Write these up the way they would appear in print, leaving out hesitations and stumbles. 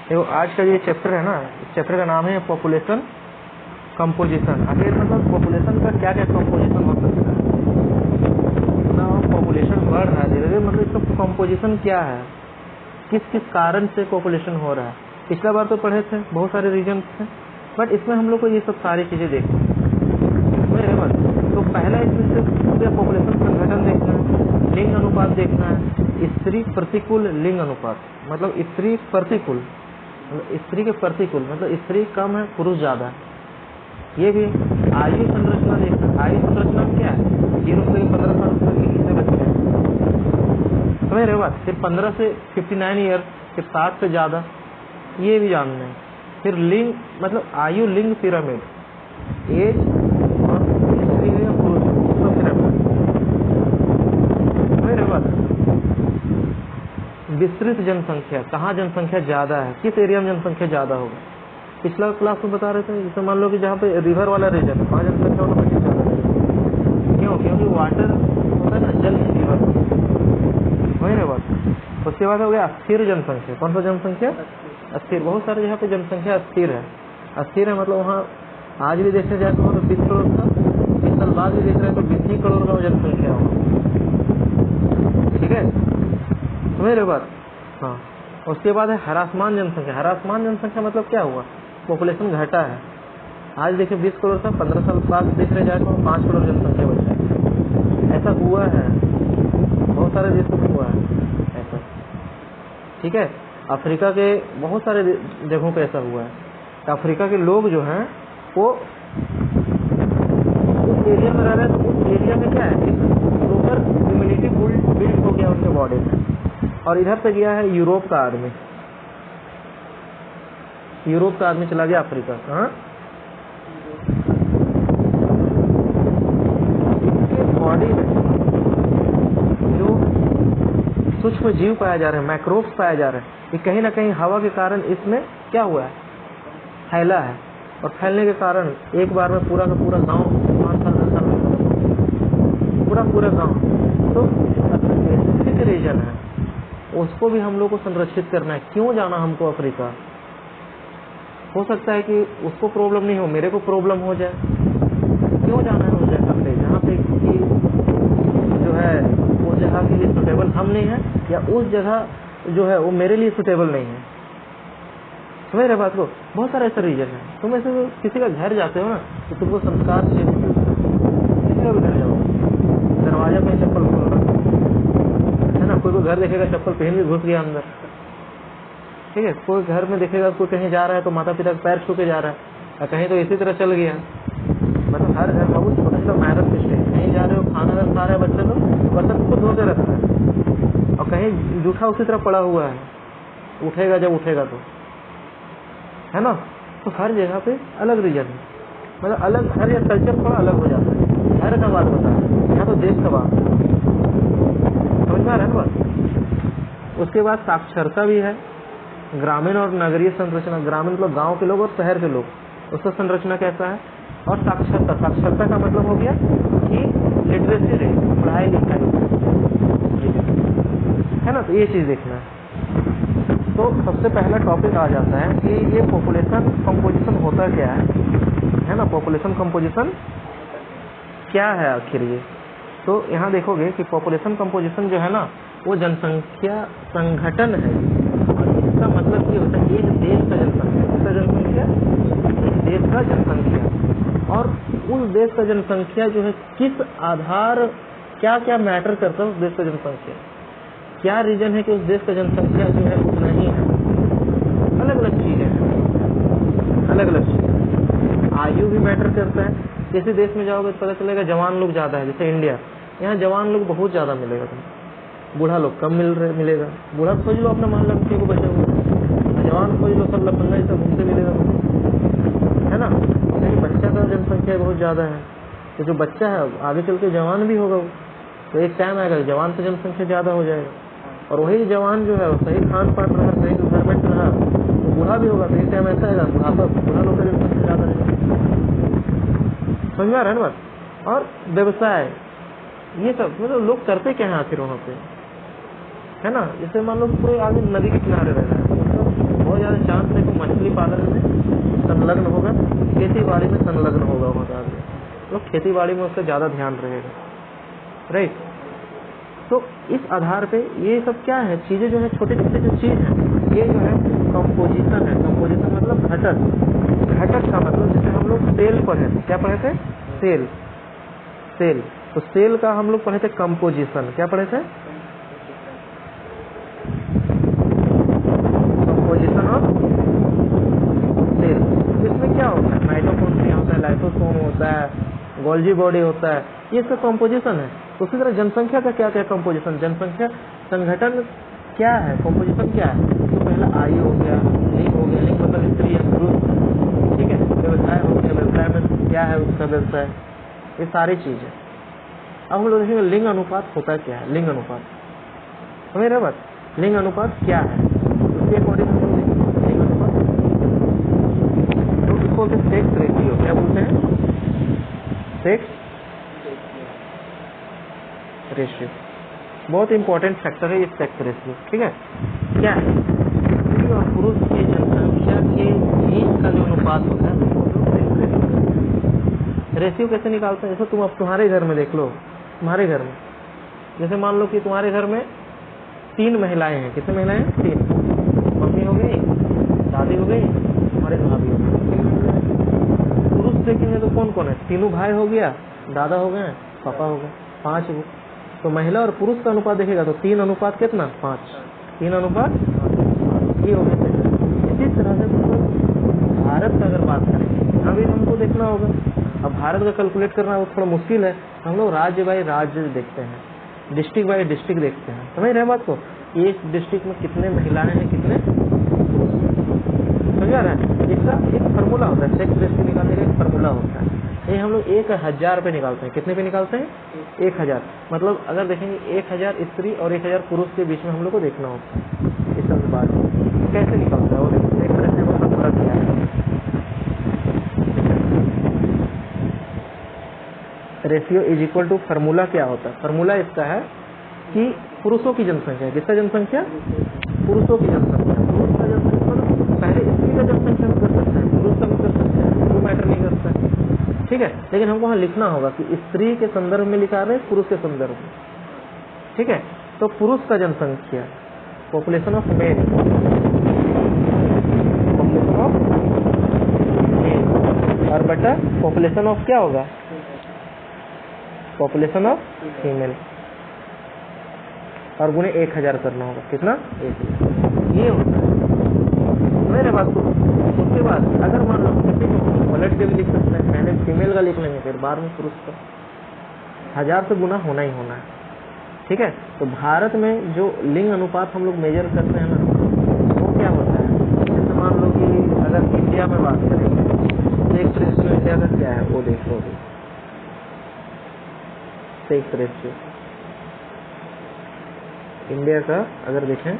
देखो आज का ये चैप्टर है ना, इस चैप्टर का नाम है पॉपुलेशन कंपोजिशन। आखिर मतलब पॉपुलेशन का क्या क्या कंपोजिशन हो सकता है, ना पॉपुलेशन बढ़ रहा है धीरे धीरे, मतलब इसका कंपोजिशन क्या है, किस किस कारण से पॉपुलेशन हो रहा है। पिछला बार तो पढ़े थे, बहुत सारे रीजन थे, बट इसमें हम लोग को ये सब सारी चीजें देखनी है। तो पहला इसमें पॉपुलेशन संगठन देखना है, लिंग अनुपात देखना है, स्त्री प्रतिकूल लिंग अनुपात, मतलब स्त्री प्रतिकूल, स्त्री के प्रतिकूल, मतलब स्त्री कम है पुरुष ज्यादा है। ये भी आयु संरचना देखना है, आयु संरचना क्या है, 0 से 15 साल तक के कितने बच्चे हैं, समझ रहे हो बात। फिर 15 से 59 ईयर, फिर 60 से ज्यादा, ये भी जानना है। फिर लिंग मतलब आयु लिंग पिरामिड, एज और स्त्री या पुरुष सब पिरामिड, समझ रहे हो बात। विस्तृत जनसंख्या, कहाँ जनसंख्या ज्यादा है, किस एरिया में जनसंख्या ज्यादा होगा। पिछला क्लास में बता रहे थे, जैसे मान लो कि जहाँ पे रिवर वाला रीजन है वहाँ जनसंख्या होना बच्चे ज्यादा है। क्यों? क्योंकि वाटर होता है ना, जल रिवर, समझ रहे बात। उसके बाद हो गया अस्थिर जनसंख्या। कौन सा जनसंख्या? अस्थिर। बहुत सारे जहाँ पे जनसंख्या अस्थिर है, अस्थिर है मतलब वहाँ आज भी देखने जाए तो 20 करोड़ का, 20 साल बाद भी देख रहे हैं तो 20 करोड़ का जनसंख्या हो, ठीक है, समझ रहे बात। हाँ, उसके बाद है हरासमान जनसंख्या। हरासमान जनसंख्या मतलब क्या हुआ, पॉपुलेशन घटा है। आज देखिए 20 करोड़ का, 15 साल बाद देखने जाए तो 5 करोड़ जनसंख्या बचा है। ऐसा हुआ है, बहुत सारे देशों में हुआ है ऐसा, ठीक है। अफ्रीका के बहुत सारे जगहों पे ऐसा हुआ है। अफ्रीका के लोग जो हैं वो उस एरिया में रह रहे हैं, तो उस एरिया में क्या है, सुपर इम्यूनिटी बिल्ड हो गया उनके बॉडी में। और इधर से गया है यूरोप का आदमी, यूरोप का आदमी चला गया अफ्रीका। हाँ, बॉडी में जो सूक्ष्म जीव पाया जा रहे हैं, माइक्रोब्स पाया जा रहे हैं, ये कहीं ना कहीं हवा के कारण इसमें क्या हुआ है, फैला है। और फैलने के कारण एक बार में पूरा का पूरा गांव 5 साल 10 साल में पूरा गांव, तो स्पेसिफिक रीजन है, उसको भी हम लोग को संरक्षित करना है। क्यों जाना हमको अफ्रीका? हो सकता है कि उसको प्रॉब्लम नहीं हो, मेरे को प्रॉब्लम हो जाए। क्यों जाना है उस जगह पे जहाँ पे जो है उस जगह के लिए सुटेबल हम नहीं है, या उस जगह जो है वो मेरे लिए सुटेबल नहीं है, समझ रहे बात को। बहुत सारा ऐसा रीजन है। तुम ऐसे किसी का घर जाते हो ना तो तुमको संस्कार से किसी का भी घर जाओ, दरवाजा पे चप्पल खोल रहा है ना, कोई घर देखेगा चप्पल पहन के घुस गया अंदर, ठीक है। कोई घर में देखेगा कोई कहीं जा रहा है तो माता पिता का पैर छू के जा रहा है, और कहीं तो इसी तरह चल गया। मतलब हर घर बहुत छोटा मैनर सिस्टम, कहीं जा रहे हो खाना अगर खा रहे हैं बच्चे तो बर्तन को धो के रखता है, और कहीं जूठा उसी तरह पड़ा हुआ है, उठेगा जब उठेगा तो, है ना। तो हर जगह पे अलग रीजन है, मतलब अलग, हर या कल्चर थोड़ा अलग हो जाता है। हर का बात बता रहा है, यहाँ तो देश का बात समझ में आ रहा है ना बात। उसके बाद साक्षरता भी है, ग्रामीण और नगरीय संरचना। ग्रामीण मतलब गांव के लोग और शहर के लोग, उसका संरचना कैसा है। और साक्षरता, साक्षरता का मतलब हो गया कि लिटरेसी रेट, पढ़ाई लिखाई है ना, तो ये चीज देखना है। तो सबसे पहला टॉपिक आ जाता है कि ये पॉपुलेशन कंपोजिशन होता क्या है ना, पॉपुलेशन कंपोजिशन क्या है आखिर ये। तो यहाँ देखोगे कि पॉपुलेशन कंपोजिशन जो है ना वो जनसंख्या संगठन है। और इसका मतलब ये होता है एक देश का जनसंख्या, किसका जनसंख्या, एक देश का जनसंख्या। और उस देश का जनसंख्या जो है किस आधार, क्या क्या मैटर करता है उस देश का जनसंख्या, क्या रीजन है कि उस देश का जनसंख्या जो है उतना ही है। अलग अलग चीजें हैं, अलग अलग चीजें। आयु भी मैटर करता है। किसी देश में जाओगे तो पता चलेगा जवान लोग ज्यादा है, जैसे इंडिया, यहाँ जवान लोग बहुत ज्यादा मिलेगा तुम्हें, बूढ़ा लोग कम मिलेगा। बूढ़ा खोज लो अपना मोहल्ला में को बचा हुआ, जवान खोज लो सब लफंगा सब घूमते मिलेगा, है ना। लेकिन बच्चा का जनसंख्या बहुत ज्यादा है, तो जो बच्चा है आगे चल के जवान भी होगा, तो एक टाइम आएगा जवान से जनसंख्या ज्यादा हो जाएगा। और वही जवान जो है सही खान पान रहा, सही गवर्नमेंट रहा, तो बूढ़ा भी होगा, तो एक टाइम ऐसा आएगा बूढ़ा लोग का जनसंख्या ज्यादा रहेगा। समझ में आ रहा है ना बात। और व्यवसाय, ये सब मतलब लोग करते क्या है आखिर वहाँ पे, है ना। जैसे मान लो कोई आगे नदी के किनारे रह रहा है, मतलब बहुत ज़्यादा चांस है कि मछली पालन में संलग्न होगा, खेती बाड़ी में संलग्न होगा बहुत आदमी, तो खेती बाड़ी में उसका ज़्यादा ध्यान रहेगा, राइट। तो इस आधार पे ये सब क्या है, चीज़ें जो है छोटे छोटे जो चीज़ है, ये जो है कंपोजिशन है। कंपोजिशन मतलब घटक, घटक का मतलब जैसे हम लोग सेल पढ़े थे, क्या पढ़े थे, सेल, सेल, तो सेल का हम लोग पढ़े थे कंपोजिशन, क्या पढ़े थे, कंपोजिशन ऑफ सेल। इसमें क्या होता है, माइटोकॉन्ड्रिया होता है, लाइसोसोम होता है, गोल्जी बॉडी होता है, ये इसका कंपोजिशन है। तो उसी तरह जनसंख्या का क्या क्या कंपोजिशन, जनसंख्या संगठन क्या है, कंपोजिशन क्या है। तो पहला आयु हो गया, लिंग हो गया, लिंग मतलब स्त्री या पुरुष, ठीक है, व्यवसाय हो गया, व्यवसाय में क्या है उसका व्यवसाय, ये सारी चीजें। अब हम लोग देखेंगे लिंग अनुपात होता क्या है, लिंग अनुपात समझ रहे बात, लिंग अनुपात क्या है, उसके अकॉर्डिंग हम लोग देखेंगे लिंग अनुपात। तो इसको बोलते हैं सेक्स रेशियो, क्या बोलते हैं, सेक्स रेशियो, बहुत इंपॉर्टेंट फैक्टर है ये सेक्स रेशियो, ठीक है। क्या है, स्त्री और पुरुष की जनसंख्या के बीच का जो अनुपात होता है उसको सेक्स रेशियो। रेशियो कैसे निकालते हैं, जैसे तुम अब तुम्हारे घर में देख लो, तुम्हारे घर में जैसे मान लो कि तुम्हारे घर में 3 महिलाएं हैं, कितने महिलाएं हैं, 3, मम्मी हो गई, दादी हो गई, हमारे भाभी हो गई। पुरुष देखेंगे तो कौन कौन है, तीनों भाई हो गया, दादा हो गए, पापा हो गए, 5 हो। तो महिला और पुरुष का अनुपात देखेगा तो 3 अनुपात कितना, 5, 3 अनुपात ये हो गया। इसी तरह से भारत का अगर बात करें, अभी हमको देखना होगा, अब भारत का कैलकुलेट करना वो थोड़ा मुश्किल है, हम लोग राज्य बाई राज्य देखते हैं, डिस्ट्रिक्ट बाई डिस्ट्रिक्ट देखते हैं, समझ रहे बात को, एक डिस्ट्रिक्ट में कितने महिलाएं हैं, कितने समझ रहा है। इसका एक फार्मूला होता है, सेक्स रेशियो निकालने का एक फार्मूला होता है। ये हम लोग 1000 पे निकालते हैं, कितने पे निकालते हैं, 1000, मतलब अगर देखेंगे 1000 स्त्री और 1000 पुरुष के बीच में हम लोग को देखना होता है। इस सब बात कैसे निकलता है वो देखो, सेक्स रेशियो का फार्मूला क्या है, ratio is equal to, formula क्या होता है, फार्मूला इसका है कि पुरुषों की जनसंख्या, किसका जनसंख्या, पुरुषों की जनसंख्या, पुरुष का जनसंख्या पहले स्त्री का जनसंख्या भी कर सकता है, पुरुष का भी कर सकता है, वो मैटर नहीं करता है, ठीक है। लेकिन हमको वहाँ लिखना होगा कि स्त्री के संदर्भ में लिखा रहे, पुरुष के संदर्भ में, ठीक है। तो पुरुष का जनसंख्या, population of male, population of male, और बेटा पॉपुलेशन ऑफ क्या होगा, पॉपुलेशन ऑफ फीमेल, और गुणे 1000 करना होगा, कितना, 1000, ये होता है मेरे बात को। उसके बाद अगर मान लो किसी को पलट के भी लिख सकते हैं, पहले फीमेल का लिख लेंगे फिर बाद में पुरुष का, 1000 से गुना होना ही होना है, ठीक है। तो भारत में जो लिंग अनुपात हम लोग मेजर करते हैं ना, वो क्या होता है, जैसे मान लो कि अगर इंडिया में बात करेंगे, सेक्स रेशियो इंडिया का क्या है वो देख लो, सेक्स रेशियो इंडिया का अगर देखें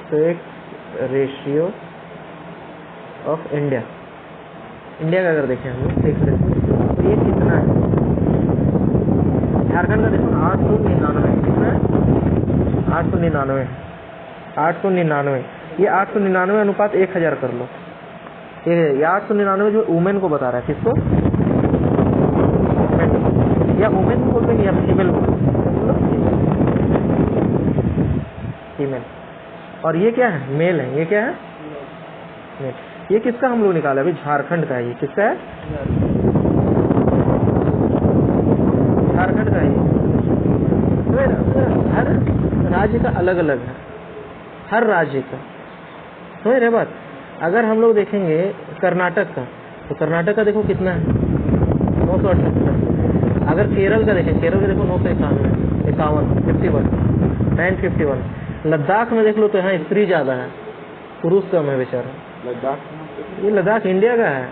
sex ratio of India, India का अगर देखें हम लोग सेक्स रेशियो, तो ये कितना है, झारखंड का देखो 899, कितना है, 899, 899, ये 899 अनुपात 1000 कर लो, ये 899 जो वुमेन को बता रहा है, किसको, या वुमेन को बोलते हैं या फीमेल को, फीमेल, और ये क्या है, मेल है, ये क्या है, मेल। ये किसका हम लोग निकाला अभी, झारखंड का है, ये किसका है, झारखंड का है। हर राज्य का अलग अलग है, हर राज्य का, समझ रहे बात। अगर हम लोग देखेंगे कर्नाटक का, तो कर्नाटक का देखो कितना है, 978। अगर केरल का देखें, केरल का देखो 951, 951। लद्दाख में देख लो तो यहाँ स्त्री ज्यादा है, पुरुष कम है बेचारा। लद्दाख, ये लद्दाख इंडिया का है।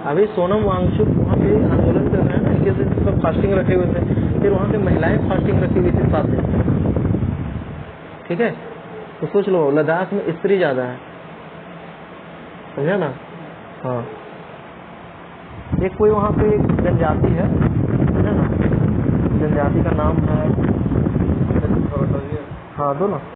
अभी सोनम वांगचुक वहाँ पे आंदोलन कर रहे हैं, इनके से सब फास्टिंग रखे हुए थे, फिर वहाँ पे महिलाएं फास्टिंग रखी हुई थी 7 दिन, ठीक है। तो सोच लो लद्दाख में स्त्री ज्यादा है, समझा ना। हाँ, एक कोई वहाँ पे जनजाति है है ना, जनजाति का नाम है। हाँ दो ना।